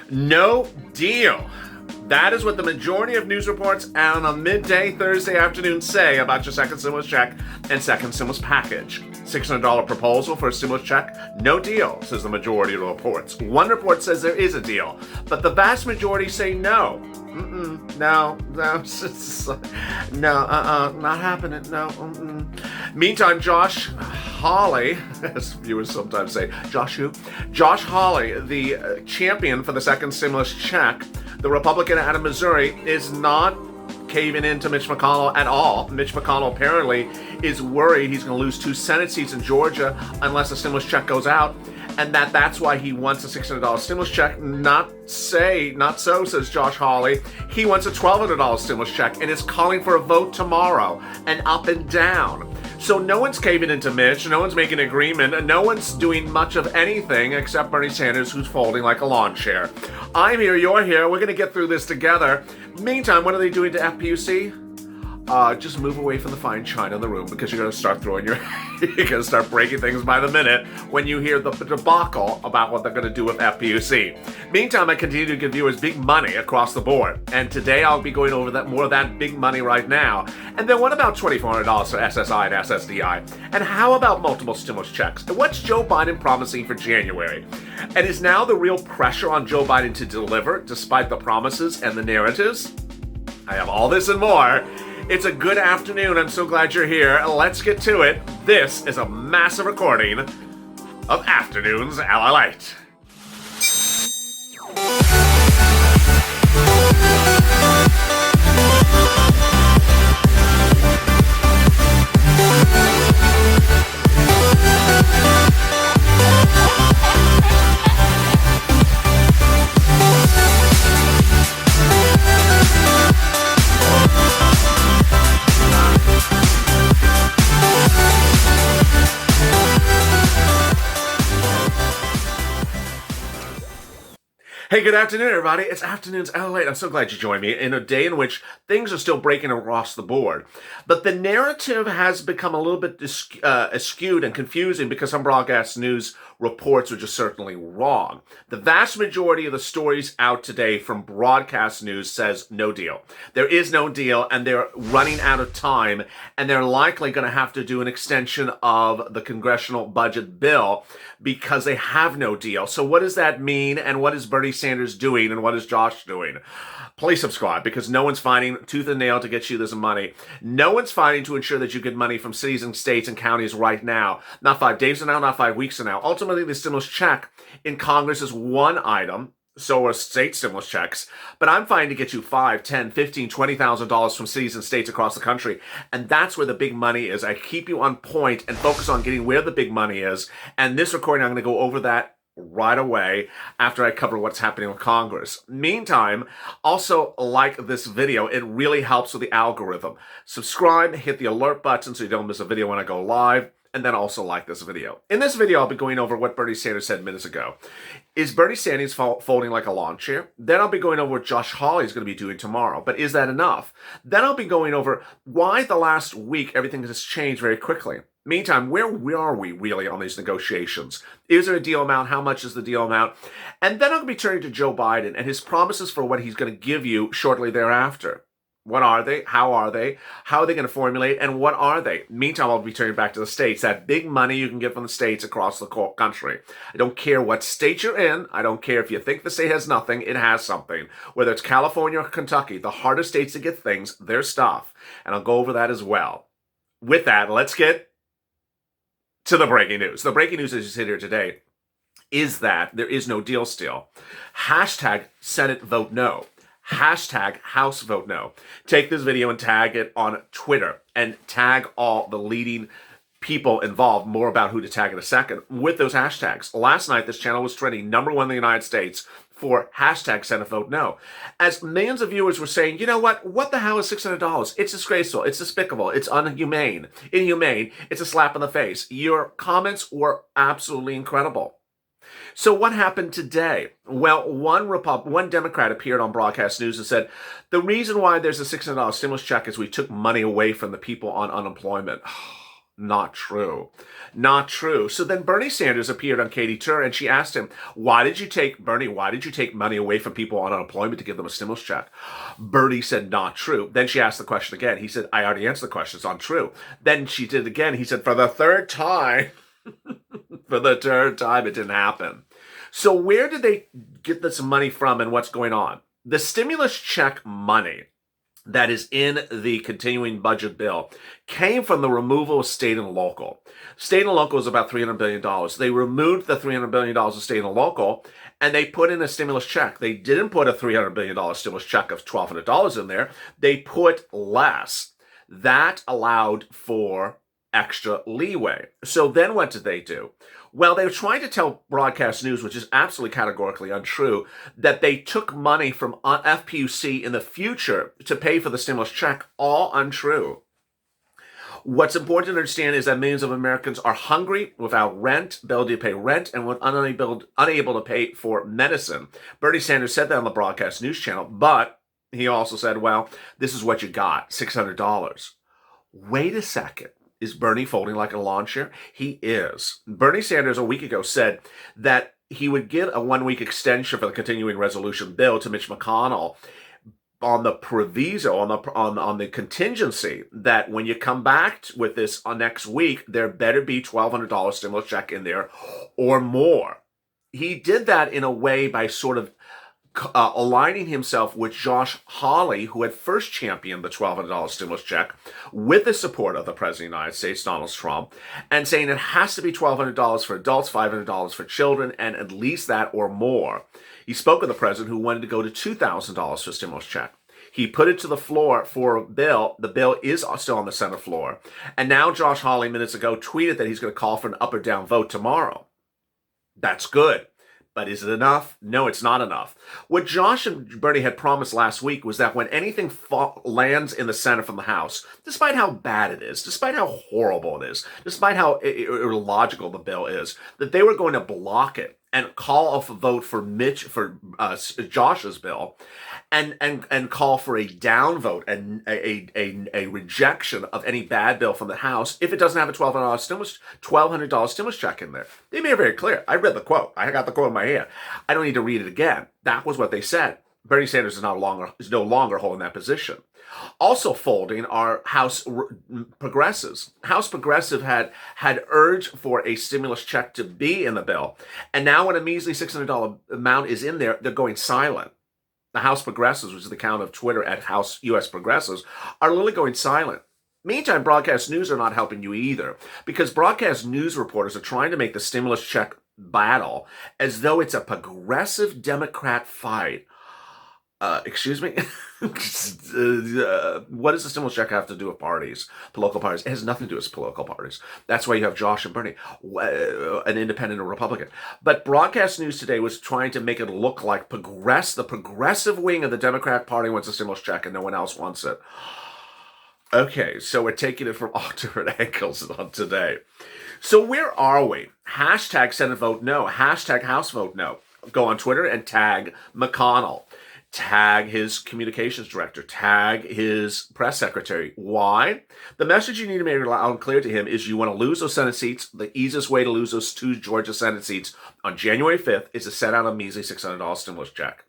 No deal. That is what the majority of news reports on a midday Thursday afternoon say about your second stimulus check and second stimulus package. $600 proposal for a stimulus check? No deal, says the majority of the reports. One report says there is a deal, but the vast majority say no. No, not happening, no. Meantime, Josh Hawley, as viewers sometimes say, Josh who? Josh Hawley, the champion for the second stimulus check, the Republican out of Missouri, is not caving into Mitch McConnell at all. Mitch McConnell apparently is worried he's going to lose 2 Senate seats in Georgia unless the stimulus check goes out, and that's why he wants a $600 stimulus check. Not so, says Josh Hawley. He wants a $1,200 stimulus check and is calling for a vote tomorrow, and up and down. So no one's caving into Mitch, no one's making an agreement, and no one's doing much of anything except Bernie Sanders, who's folding like a lawn chair. I'm here, you're here, we're going to get through this together. Meantime, what are they doing to FPUC? Just move away from the fine china in the room, because you're going to start throwing your... you're going to start breaking things by the minute when you hear the debacle about what they're going to do with FPUC. Meantime, I continue to give viewers big money across the board. And today I'll be going over more of that big money right now. And then what about $2,400 for SSI and SSDI? And how about multiple stimulus checks? And what's Joe Biden promising for January? And is now the real pressure on Joe Biden to deliver, despite the promises and the narratives? I have all this and more. It's a good afternoon. I'm so glad you're here. Let's get to it. This is a massive recording of Afternoons LALATE. Hey, good afternoon, everybody. It's Afternoons LALATE. I'm so glad you joined me in a day in which things are still breaking across the board. But the narrative has become a little bit skewed and confusing because some broadcast news reports are just certainly wrong. The vast majority of the stories out today from broadcast news says no deal. There is no deal, and they're running out of time, and they're likely going to have to do an extension of the congressional budget bill because they have no deal. So what does that mean, and what is Bernie Sanders doing, and what is Josh doing? Please subscribe, because no one's fighting tooth and nail to get you this money. No one's fighting to ensure that you get money from cities and states and counties right now. Not 5 days from now, not 5 weeks from now. Ultimately, the stimulus check in Congress is one item. So are state stimulus checks. But I'm fighting to get you $5, $10, $15, $20,000 from cities and states across the country. And that's where the big money is. I keep you on point and focus on getting where the big money is. And this recording, I'm going to go over that right away after I cover what's happening with Congress. Meantime, also like this video. It really helps with the algorithm. Subscribe, hit the alert button so you don't miss a video when I go live, and then also like this video. In this video, I'll be going over what Bernie Sanders said minutes ago. Is Bernie Sanders folding like a lawn chair? Then I'll be going over what Josh Hawley is going to be doing tomorrow. But is that enough? Then I'll be going over why the last week everything has changed very quickly. Meantime, where are we really on these negotiations? Is there a deal amount? How much is the deal amount? And then I'll be turning to Joe Biden and his promises for what he's going to give you shortly thereafter. What are they? How are they? How are they going to formulate? And what are they? Meantime, I'll be turning back to the states. That big money you can get from the states across the country. I don't care what state you're in. I don't care if you think the state has nothing. It has something. Whether it's California or Kentucky, the hardest states to get things, their stuff. And I'll go over that as well. With that, let's get to the breaking news. The breaking news as you sit here today is that there is no deal still. Hashtag Senate vote no. Hashtag House vote no. Take this video and tag it on Twitter and tag all the leading people involved. More about who to tag in a second with those hashtags. Last night, this channel was trending #1 in the United States for hashtag Senate vote no. As millions of viewers were saying, you know what the hell is $600? It's disgraceful, it's despicable, it's inhumane, it's a slap in the face. Your comments were absolutely incredible. So what happened today? Well, one Democrat appeared on broadcast news and said, the reason why there's a $600 stimulus check is we took money away from the people on unemployment. Not true. Not true. So then Bernie Sanders appeared on Katie Tur and she asked him, why did you take money away from people on unemployment to give them a stimulus check? Bernie said, not true. Then she asked the question again. He said, I already answered the question. It's untrue. Then she did it again. He said, for the third time, it didn't happen. So where did they get this money from and what's going on? The stimulus check money that is in the continuing budget bill came from the removal of state and local. State and local is about $300 billion. They removed the $300 billion of state and local, and they put in a stimulus check. They didn't put a $300 billion stimulus check of $1,200 in there. They put less. That allowed for extra leeway. So then what did they do? Well, they were trying to tell broadcast news, which is absolutely categorically untrue, that they took money from FPUC in the future to pay for the stimulus check. All untrue. What's important to understand is that millions of Americans are hungry, without rent, ability to pay rent, and unable to pay for medicine. Bernie Sanders said that on the broadcast news channel, but he also said, well, this is what you got, $600. Wait a second. Is Bernie folding like a lawn chair? He is. Bernie Sanders a week ago said that he would give a 1-week extension for the continuing resolution bill to Mitch McConnell on the proviso, on the contingency that when you come back with this next week, there better be $1,200 stimulus check in there or more. He did that in a way by sort of aligning himself with Josh Hawley, who had first championed the $1,200 stimulus check with the support of the President of the United States, Donald Trump, and saying it has to be $1,200 for adults, $500 for children, and at least that or more. He spoke with the president who wanted to go to $2,000 for stimulus check. He put it to the floor for a bill. The bill is still on the Senate floor. And now Josh Hawley minutes ago tweeted that he's going to call for an up or down vote tomorrow. That's good. But is it enough? No, it's not enough. What Josh and Bernie had promised last week was that when anything lands in the Senate from the House, despite how bad it is, despite how horrible it is, despite how illogical the bill is, that they were going to block it and call off a vote for Josh's bill, and call for a down vote and a rejection of any bad bill from the House if it doesn't have a $1,200 stimulus check in there. They made it very clear. I read the quote. I got the quote in my hand. I don't need to read it again. That was what they said. Bernie Sanders is no longer holding that position. Also folding are House progressives. House progressive had urged for a stimulus check to be in the bill. And now when a measly $600 amount is in there, they're going silent. The House progressives, which is the account of Twitter at House US Progressives, are literally going silent. Meantime, broadcast news are not helping you either, because broadcast news reporters are trying to make the stimulus check battle as though it's a progressive Democrat fight. Excuse me? What does the stimulus check have to do with parties, political parties? It has nothing to do with political parties. That's why you have Josh and Bernie, an independent and Republican. But broadcast news today was trying to make it look like the progressive wing of the Democrat Party wants a stimulus check and no one else wants it. Okay, so we're taking it from all different angles on today. So where are we? Hashtag Senate vote no. Hashtag House vote no. Go on Twitter and tag McConnell. Tag his communications director, tag his press secretary. Why? The message you need to make loud and clear to him is you want to lose those Senate seats. The easiest way to lose those 2 Georgia Senate seats on January 5th is to send out a measly $600 stimulus check.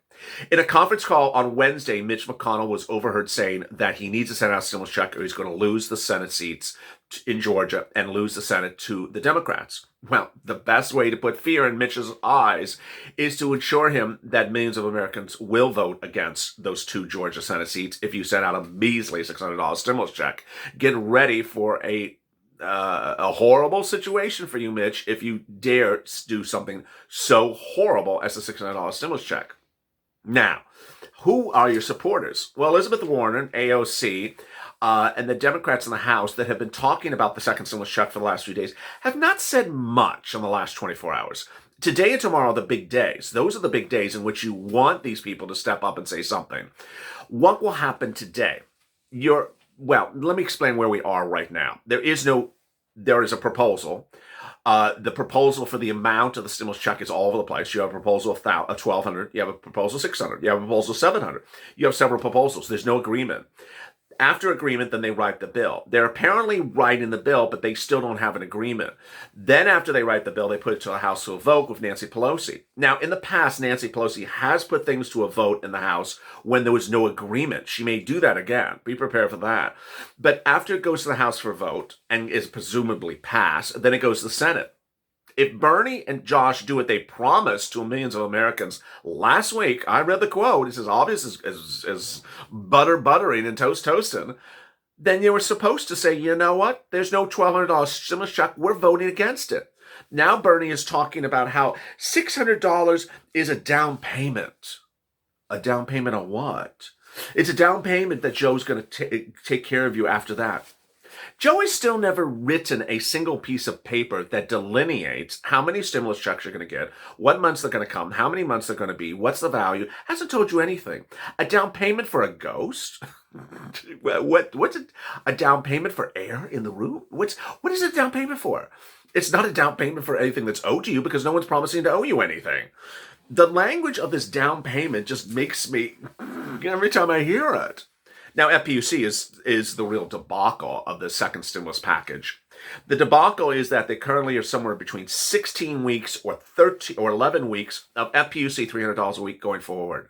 In a conference call on Wednesday, Mitch McConnell was overheard saying that he needs to send out a stimulus check or he's going to lose the Senate seats in Georgia and lose the Senate to the Democrats. Well, the best way to put fear in Mitch's eyes is to assure him that millions of Americans will vote against those 2 Georgia Senate seats if you send out a measly $600 stimulus check. Get ready for a horrible situation for you, Mitch, if you dare do something so horrible as a $600 stimulus check. Now, who are your supporters? Well, Elizabeth Warren, AOC, and the Democrats in the House that have been talking about the second stimulus check for the last few days have not said much in the last 24 hours. Today and tomorrow are the big days. Those are the big days in which you want these people to step up and say something. What will happen today? Well, let me explain where we are right now. There is a proposal. The proposal for the amount of the stimulus check is all over the place. You have a proposal of $1,200. You have a proposal of $600. You have a proposal of $700. You have several proposals. There's no agreement. After agreement, then they write the bill. They're apparently writing the bill, but they still don't have an agreement. Then after they write the bill, they put it to the House to a vote with Nancy Pelosi. Now, in the past, Nancy Pelosi has put things to a vote in the House when there was no agreement. She may do that again. Be prepared for that. But after it goes to the House for a vote and is presumably passed, then it goes to the Senate. If Bernie and Josh do what they promised to millions of Americans last week, I read the quote, it's as obvious as butter buttering and toast toasting, then you were supposed to say, you know what, there's no $1,200 stimulus check, we're voting against it. Now Bernie is talking about how $600 is a down payment. A down payment on what? It's a down payment that Joe's going to take care of you after that. Joe has still never written a single piece of paper that delineates how many stimulus checks you're going to get, what months they're going to come, how many months they're going to be, what's the value. Hasn't told you anything. A down payment for a ghost? What's a down payment for air in the room? What is a down payment for? It's not a down payment for anything that's owed to you because no one's promising to owe you anything. The language of this down payment just makes me, every time I hear it. Now, FPUC is the real debacle of the second stimulus package. The debacle is that they currently are somewhere between 16 weeks or 13 or 11 weeks of FPUC $300 a week going forward.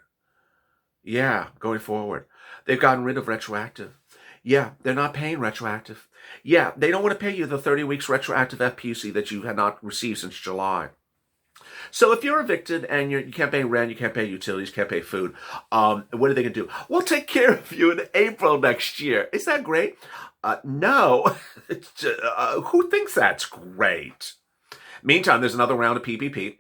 Yeah, going forward. They've gotten rid of retroactive. Yeah, they're not paying retroactive. Yeah, they don't want to pay you the 30 weeks retroactive FPUC that you had not received since July. So if you're evicted and you can't pay rent, you can't pay utilities, you can't pay food, what are they going to do? We'll take care of you in April next year. Is that great? No. Who thinks that's great? Meantime, there's another round of PPP.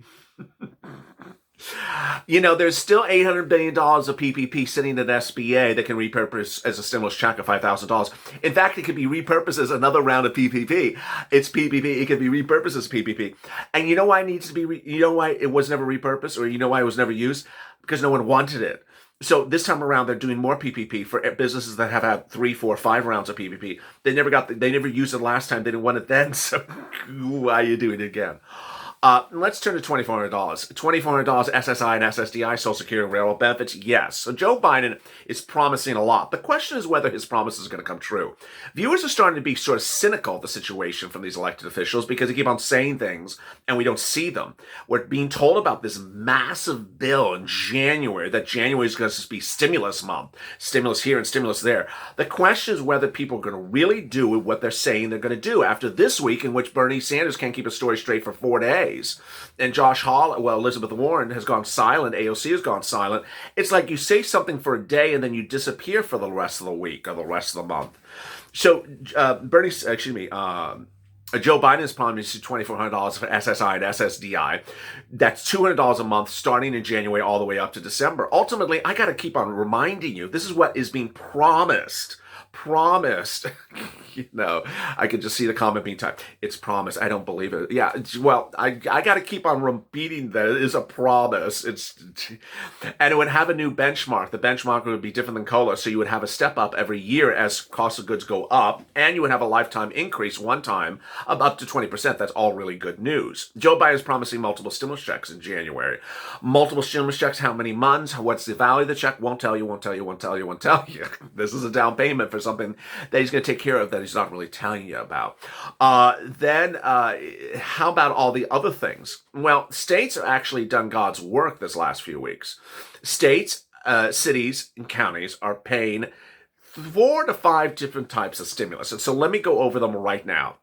You know, there's still $800 billion of PPP sitting at SBA that can repurpose as a stimulus check of $5,000. In fact, it could be repurposed as another round of PPP. It's PPP. It can be repurposed as PPP. And you know why it needs to be, you know why it was never repurposed, or you know why it was never used? Because no one wanted it. So this time around, they're doing more PPP for businesses that have had 3, 4, 5 rounds of PPP. They never used it last time. They didn't want it then. So why are you doing it again? Let's turn to $2,400. $2,400 SSI and SSDI, Social Security and Railroad benefits, yes. So Joe Biden is promising a lot. The question is whether his promise is going to come true. Viewers are starting to be sort of cynical of the situation from these elected officials because they keep on saying things and we don't see them. We're being told about this massive bill in January, that January is going to be stimulus month. Stimulus here and stimulus there. The question is whether people are going to really do what they're saying they're going to do after this week in which Bernie Sanders can't keep a story straight for 4 days. And Josh Hall, Elizabeth Warren has gone silent. AOC has gone silent. It's like you say something for a day and then you disappear for the rest of the week or the rest of the month. So Joe Biden is promising $2,400 for SSI and SSDI. That's $200 a month starting in January all the way up to December. Ultimately, I got to keep on reminding you, this is what is being promised. You know, I could just see the comment being typed. It's promised. I don't believe it. Yeah, well, I got to keep on repeating that it is a promise. And it would have a new benchmark. The benchmark would be different than COLA, so you would have a step up every year as cost of goods go up, and you would have a lifetime increase one time of up to 20%. That's all really good news. Joe Biden is promising multiple stimulus checks in January. Multiple stimulus checks, how many months, what's the value of the check? Won't tell you. This is a down payment for something that he's going to take care of that he's not really telling you about. Then how about all the other things? Well, states have actually done God's work this last few weeks. States, cities, and counties are paying 4 to 5 different types of stimulus. And so let me go over them right now.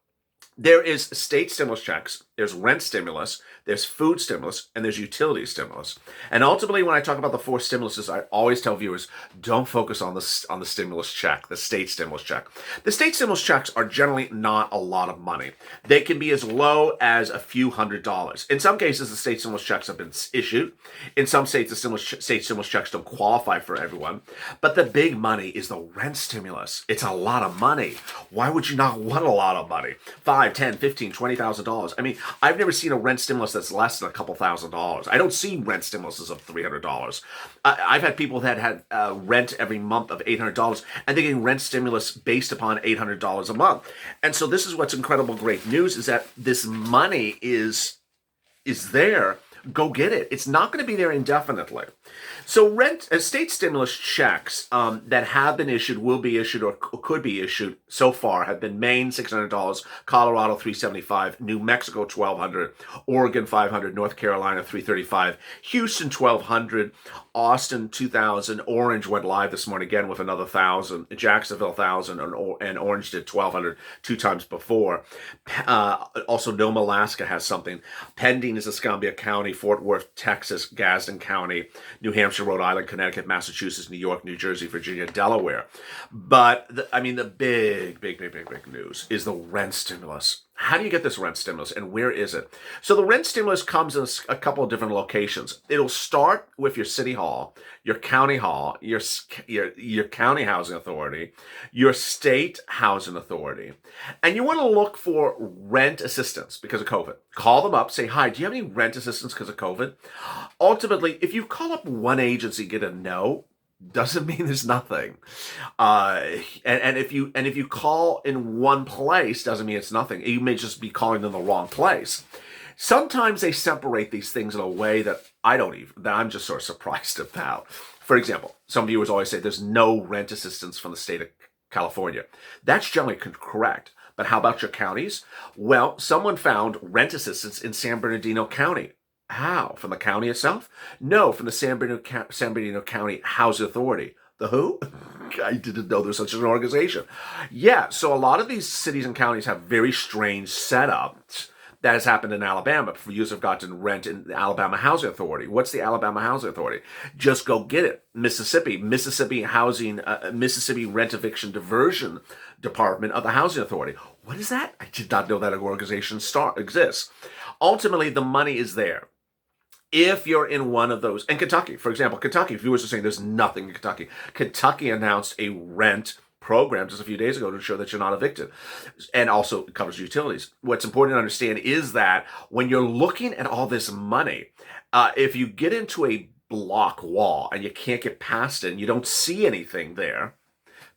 There is state stimulus checks, there's rent stimulus, there's food stimulus, and there's utility stimulus. And ultimately, when I talk about the 4 stimuluses, I always tell viewers, don't focus on the stimulus check, the state stimulus check. The state stimulus checks are generally not a lot of money. They can be as low as a few $100s. In some cases, the state stimulus checks have been issued. In some states, the state stimulus checks don't qualify for everyone. But the big money is the rent stimulus. It's a lot of money. Why would you not want a lot of money? $5, $10, $15, $20,000. I mean, I've never seen a rent stimulus that's less than a couple $1,000s. I don't see rent stimuluses of $300. I've had people that had rent every month of $800, and they're getting rent stimulus based upon $800 a month. And so this is what's incredible great news, is that this money is there. Go get it. It's not going to be there indefinitely. So state stimulus checks that have been issued, will be issued, or could be issued so far have been Maine $600, Colorado $375, New Mexico $1,200, Oregon $500, North Carolina $335, Houston $1,200, Austin $2,000, Orange went live this morning again with another $1,000, Jacksonville $1,000, and Orange did $1,200 two times before. Also, Nome, Alaska has something. Pending is Escambia County, Fort Worth, Texas, Gadsden County, New Hampshire, Rhode Island, Connecticut, Massachusetts, New York, New Jersey, Virginia, Delaware. But the big news is the rent stimulus. How do you get this rent stimulus, and where is it? So the rent stimulus comes in a couple of different locations. It'll start with your city hall, your county hall, your county housing authority, your state housing authority. And you want to look for rent assistance because of COVID. Call them up, say, hi, do you have any rent assistance because of COVID? Ultimately, if you call up one agency, get a no, doesn't mean there's nothing. And if you call in one place, doesn't mean it's nothing. You may just be calling in the wrong place. Sometimes they separate these things in a way that I'm just sort of surprised about. For example, some viewers always say there's no rent assistance from the state of California. That's generally correct. But how about your counties? Well, someone found rent assistance in San Bernardino County. How? From the county itself? No, from the San Bernardino County Housing Authority. The who? I didn't know there was such an organization. Yeah, so a lot of these cities and counties have very strange setups. That has happened in Alabama. Viewers have gotten rent in the Alabama Housing Authority. What's the Alabama Housing Authority? Just go get it. Mississippi Rent Eviction Diversion Department of the Housing Authority. What is that? I did not know that organization exists. Ultimately, the money is there. If you're in one of those, and Kentucky, for example, viewers are saying there's nothing in Kentucky. Kentucky announced a rent program just a few days ago to ensure that you're not evicted. And also it covers utilities. What's important to understand is that when you're looking at all this money, if you get into a block wall and you can't get past it and you don't see anything there,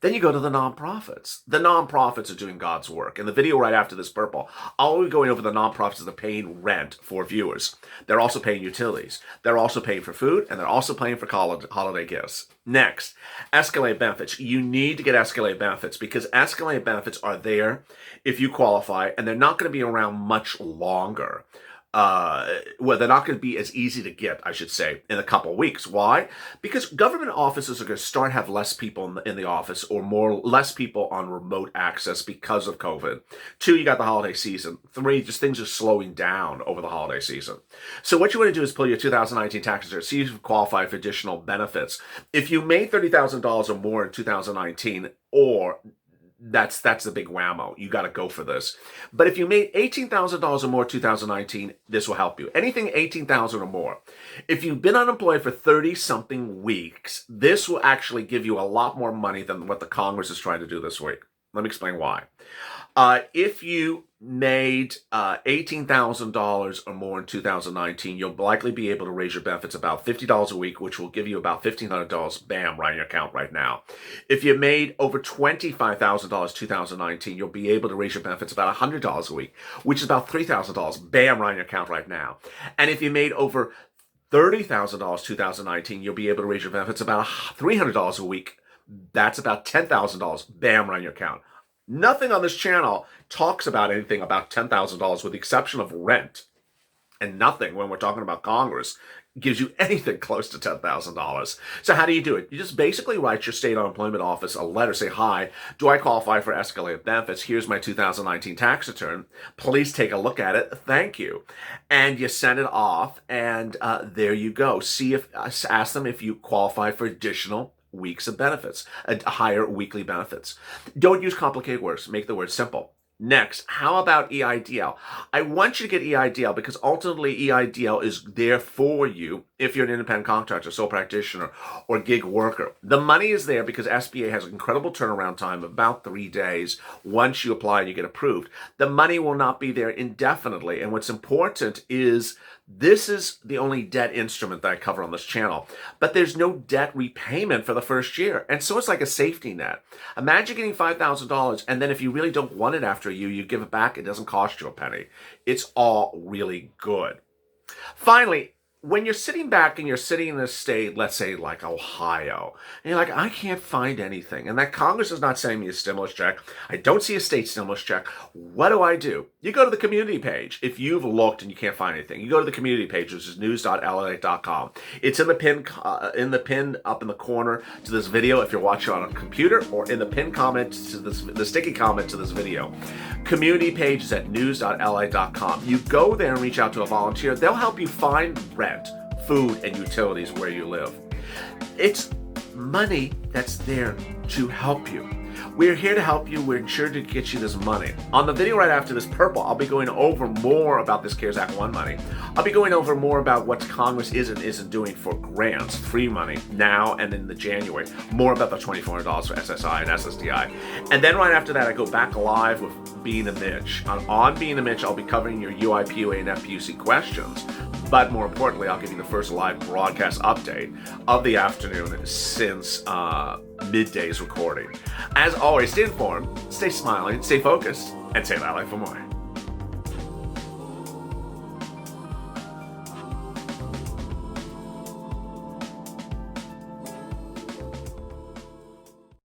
then you go to the nonprofits. The nonprofits are doing God's work. In the video right after this purple, I'll be going over the nonprofits that are paying rent for viewers. They're also paying utilities. They're also paying for food, and they're also paying for holiday gifts. Next, escalated benefits. You need to get escalated benefits because escalated benefits are there if you qualify, and they're not going to be around much longer. They're not going to be as easy to get, I should say, in a couple of weeks. Why? Because government offices are going to start to have less people in the office or less people on remote access because of COVID. 2, you got the holiday season. 3, just things are slowing down over the holiday season. So what you want to do is pull your 2019 tax return, see if you qualify for additional benefits. If you made $30,000 or more in 2019, or that's the big whammo. You got to go for this. But if you made $18,000 or more 2019, this will help you. Anything $18,000 or more. If you've been unemployed for 30-something weeks, this will actually give you a lot more money than what the Congress is trying to do this week. Let me explain why. If you made $18,000 or more in 2019, you'll likely be able to raise your benefits about $50 a week, which will give you about $1,500, bam, right in your account right now. If you made over $25,000 2019, you'll be able to raise your benefits about $100 a week, which is about $3,000, bam, right in your account right now. And if you made over $30,000 2019, you'll be able to raise your benefits about $300 a week. That's about $10,000, bam, right in your account. Nothing on this channel talks about anything about $10,000 with the exception of rent. And nothing when we're talking about Congress gives you anything close to $10,000. So how do you do it? You just basically write your state unemployment office a letter, say, hi, do I qualify for escalated benefits? Here's my 2019 tax return. Please take a look at it. Thank you. And you send it off, and there you go. Ask them if you qualify for additional weeks of benefits, higher weekly benefits. Don't use complicated words. Make the words simple. Next, how about EIDL? I want you to get EIDL because ultimately EIDL is there for you if you're an independent contractor, sole practitioner, or gig worker. The money is there because SBA has an incredible turnaround time, about 3 days, once you apply and you get approved. The money will not be there indefinitely. And what's important is this is the only debt instrument that I cover on this channel, but there's no debt repayment for the first year. And so it's like a safety net. Imagine getting $5,000 and then if you really don't want it after you give it back. It doesn't cost you a penny. It's all really good. Finally, when you're sitting back and you're sitting in a state, let's say like Ohio, and you're like, I can't find anything, and that Congress is not sending me a stimulus check, I don't see a state stimulus check, what do? You go to the community page. If you've looked and you can't find anything, you go to the community page, which is news.lalate.com. It's in the pin up in the corner to this video if you're watching on a computer, or in the pinned comment to the sticky comment to this video. Community page is at news.lalate.com. You go there and reach out to a volunteer. They'll help you find rent, food, and utilities where you live. It's money that's there to help you. We're here to help you. We're sure to get you this money. On the video right after this purple, I'll be going over more about this CARES Act 1 money. I'll be going over more about what Congress is and isn't doing for grants, free money, now and in the January. More about the $2,400 for SSI and SSDI. And then right after that, I go back live with Being a Mitch. On Being a Mitch, I'll be covering your UIPUA and FPUC questions. But more importantly, I'll give you the first live broadcast update of the afternoon since midday's recording. As always, stay informed, stay smiling, stay focused, and stay LALATE for more.